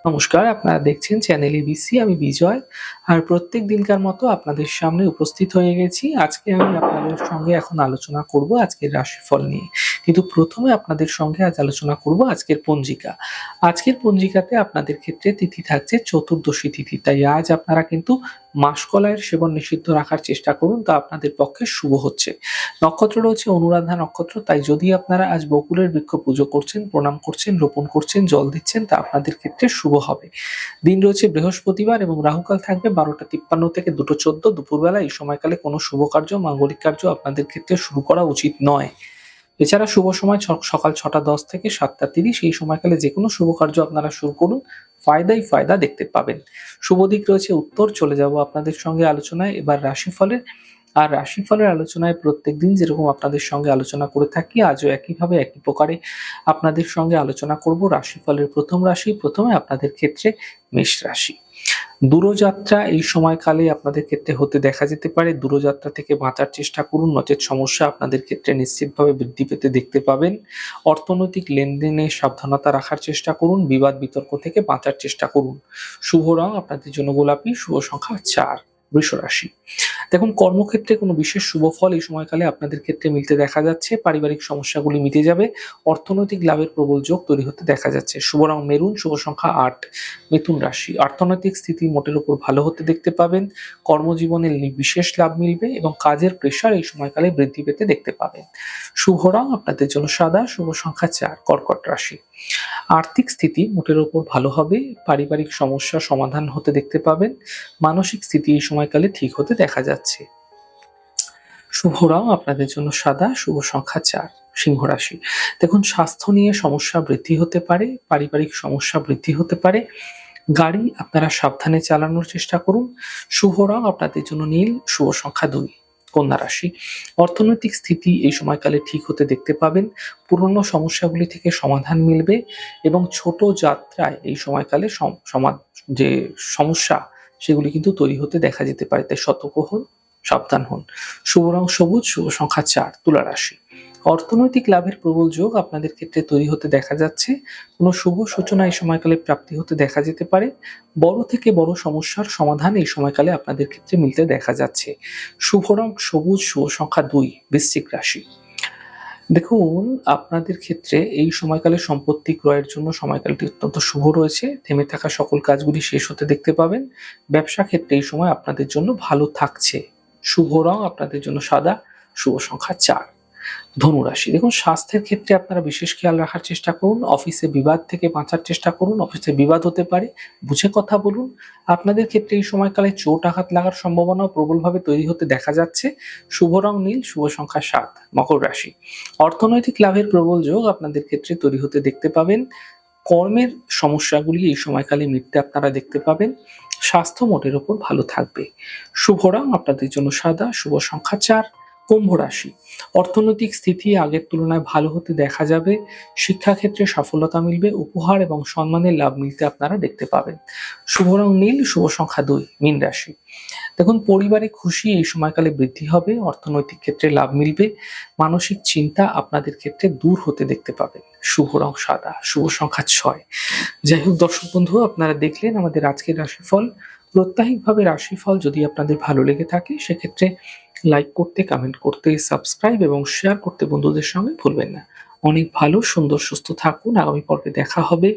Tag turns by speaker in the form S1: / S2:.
S1: নমস্কার, আপনারা দেখছেন চ্যানেল এবিসি। আমি বিজয়। আর প্রত্যেক দিনকার মতো আপনাদের সামনে উপস্থিত হয়ে গেছি। আজকে আমি আপনাদের সঙ্গে এখন আলোচনা করব আজকের রাশিফল নিয়ে। কিন্তু প্রথমে আপনাদের সঙ্গে আজ আলোচনা করব আজকের পঞ্জিকা। আজকের পঞ্জিকাতে আপনাদের ক্ষেত্রে তিথি থাকছে চতুর্দশী তিথি। তাই আজ আপনারা কিন্তু মাসকলাইয়ের সেবন নিষিদ্ধ রাখার চেষ্টা করুন, তা আপনাদের পক্ষে শুভ হচ্ছে। নক্ষত্র রয়েছে অনুরাধা নক্ষত্র, তাই যদি আপনারা আজ বকুলের বৃক্ষ পুজো করছেন, প্রণাম করছেন, রোপণ করছেন, জল দিচ্ছেন, তা আপনাদের ক্ষেত্রে শুভ হবে। দিন রয়েছে বৃহস্পতিবার এবং রাহুকাল থাকবে 12টা 53 থেকে 2টা 14 দুপুরবেলা। এই সময়কালে কোনো শুভ কার্য, মাঙ্গলিক কার্য আপনাদের ক্ষেত্রে শুরু করা উচিত নয়। এছাড়া শুভ সময় সকাল 6টা 10 থেকে 7টা 30। এই সময়কালে যে কোনো শুভ কার্য আপনারা শুরু করুন, ফায়দাই ফায়দা দেখতে পাবেন। শুভ দিক রয়েছে উত্তর। চলে যাব আপনাদের সঙ্গে আলোচনায় এবার রাশিফলের। আর রাশিফলের আলোচনায় প্রত্যেকদিন যেরকম আপনাদের সঙ্গে আলোচনা করে থাকি, আজও একইভাবে একই প্রকারে আপনাদের সঙ্গে আলোচনা করব রাশিফলের প্রথম রাশি। প্রথমে আপনাদের ক্ষেত্রে মেষ রাশি। দূরযাত্রা এই সময়কালে আপনাদের ক্ষেত্রে হতে দেখা যেতে পারে। দূরযাত্রা থেকে বাঁচার চেষ্টা করুন, নচেৎ সমস্যা আপনাদের ক্ষেত্রে নিশ্চিতভাবে বৃদ্ধি পেতে দেখতে পাবেন। অর্থনৈতিক লেনদেনে সাবধানতা রাখার চেষ্টা করুন, বিবাদ বিতর্ক থেকে বাঁচার চেষ্টা করুন। শুভ রং আপনাদের জন্য গোলাপি, শুভ সংখ্যা 4। বৃষ রাশি। দেখুন, কর্মক্ষেত্রে কোনো বিশেষ শুভ ফল এই সময়কালে আপনাদের ক্ষেত্রে মিলতে দেখা যাচ্ছে। পারিবারিক সমস্যাগুলি মিটে যাবে। অর্থনৈতিক লাভের প্রবল যোগ তৈরি হতে দেখা যাচ্ছে। শুভ রং মেরুন, শুভ সংখ্যা 8। মিথুন রাশি। অর্থনৈতিক স্থিতি মোটের উপর ভালো হতে দেখতে পাবেন। কর্মজীবনে বিশেষ লাভ মিলবে এবং কাজের প্রেশার এই সময়কালে বৃদ্ধি পেতে দেখতে পাবেন। শুভ রং আপনাদের জন্য সাদা, শুভ সংখ্যা 4। কর্কট রাশি। আর্থিক স্থিতি মোটের উপর ভালো হবে। পারিবারিক সমস্যা সমাধান হতে দেখতে পাবেন। মানসিক স্থিতি এই সময়কালে ঠিক হতে দেখা যাচ্ছে। শুভ রং আপনাদের জন্য সাদা, শুভ সংখ্যা 4। সিংহ রাশি। দেখুন, স্বাস্থ্য নিয়ে সমস্যা বৃদ্ধি হতে পারে, পারিবারিক সমস্যা বৃদ্ধি হতে পারে। গাড়ি আপনারা সাবধানে চালানোর চেষ্টা করুন। শুভ রং আপনাদের জন্য নীল, শুভ সংখ্যা 2। কন্যা রাশি। অর্থনৈতিক স্থিতি এই সময়কালে ঠিক হতে দেখতে পাবেন। পুরনো সমস্যাগুলি থেকে সমাধান মিলবে এবং ছোট যাত্রায় এই সময়কালে যে সমস্যা সেগুলি কিন্তু তৈরি হতে দেখা যেতে পারে। তাই সতর্ক হন, সাবধান হন। শুভ রং সবুজ, শুভ সংখ্যা 4। তুলা রাশি। অর্থনৈতিক লাভের প্রবল যোগ আপনাদের ক্ষেত্রে তৈরি হতে দেখা যাচ্ছে। কোনো শুভ সূচনা এই সময়কালে প্রাপ্তি হতে দেখা যেতে পারে। বড় থেকে বড় সমস্যার সমাধান এই সময়কালে আপনাদের ক্ষেত্রে মিলতে দেখা যাচ্ছে। শুভ রং সবুজ, শুভ সংখ্যা 2। বৃশ্চিক রাশি। দেখুন, আপনাদের ক্ষেত্রে এই সময়কালে সম্পত্তি ক্রয়ের জন্য সময়কালটি অত্যন্ত শুভ রয়েছে। থেমে থাকা সকল কাজগুলি শেষ হতে দেখতে পাবেন। ব্যবসা ক্ষেত্রে এই সময় আপনাদের জন্য ভালো থাকছে। শুভ রং আপনাদের জন্য সাদা, শুভ সংখ্যা 4। ধনুরাশি। দেখুন, স্বাস্থ্যের ক্ষেত্রে আপনারা বিশেষ খেয়াল রাখার চেষ্টা করুন। অফিসে বিবাদ থেকে বাঁচার চেষ্টা করুন। অফিসে বিবাদ হতে পারে, বুঝে কথা বলুন। আপনাদের ক্ষেত্রে এই সময়কালে চোট আঘাত লাগার সম্ভাবনাও প্রবলভাবে তৈরি হতে দেখা যাচ্ছে। শুভ রং নীল, শুভ সংখ্যা 7। মকর রাশি। অর্থনৈতিক লাভের প্রবল যোগ আপনাদের ক্ষেত্রে তৈরি হতে দেখতে পাবেন। কর্মের সমস্যাগুলি এই সময়কালে মিটতে আপনারা দেখতে পাবেন। স্বাস্থ্য মোটের উপর ভালো থাকবে। শুভ রং আপনাদের জন্য সাদা, শুভ সংখ্যা 4। কুম্ভ রাশি। অর্থনৈতিক স্থিতি আগের তুলনায় ভালো হতে দেখা যাবে। শিক্ষাক্ষেত্রে সফলতা মিলবে। উপহার এবং সম্মানের লাভ মিলতে আপনারা দেখতে পাবেন। শুভ রং নীল, শুভ সংখ্যা 2। মীন রাশি। দেখুন, পরিবারে খুশি এই সময়কালে বৃদ্ধি হবে। অর্থনৈতিক ক্ষেত্রে লাভ মিলবে। মানসিক চিন্তা আপনাদের ক্ষেত্রে দূর হতে দেখতে পাবেন। শুভ রং সাদা, শুভ সংখ্যা 6। যাই হোক দর্শক বন্ধু, আপনারা দেখলেন আমাদের আজকের রাশিফল। প্রত্যাহিকভাবে রাশিফল যদি আপনাদের ভালো লেগে থাকে, সেক্ষেত্রে লাইক করতে, কমেন্ট করতে, সাবস্ক্রাইব এবং শেয়ার করতে বন্ধুদের সঙ্গে ভুলবেন না। অনেক ভালো, সুন্দর, সুস্থ থাকুন। আগামী পর্বে দেখা হবে।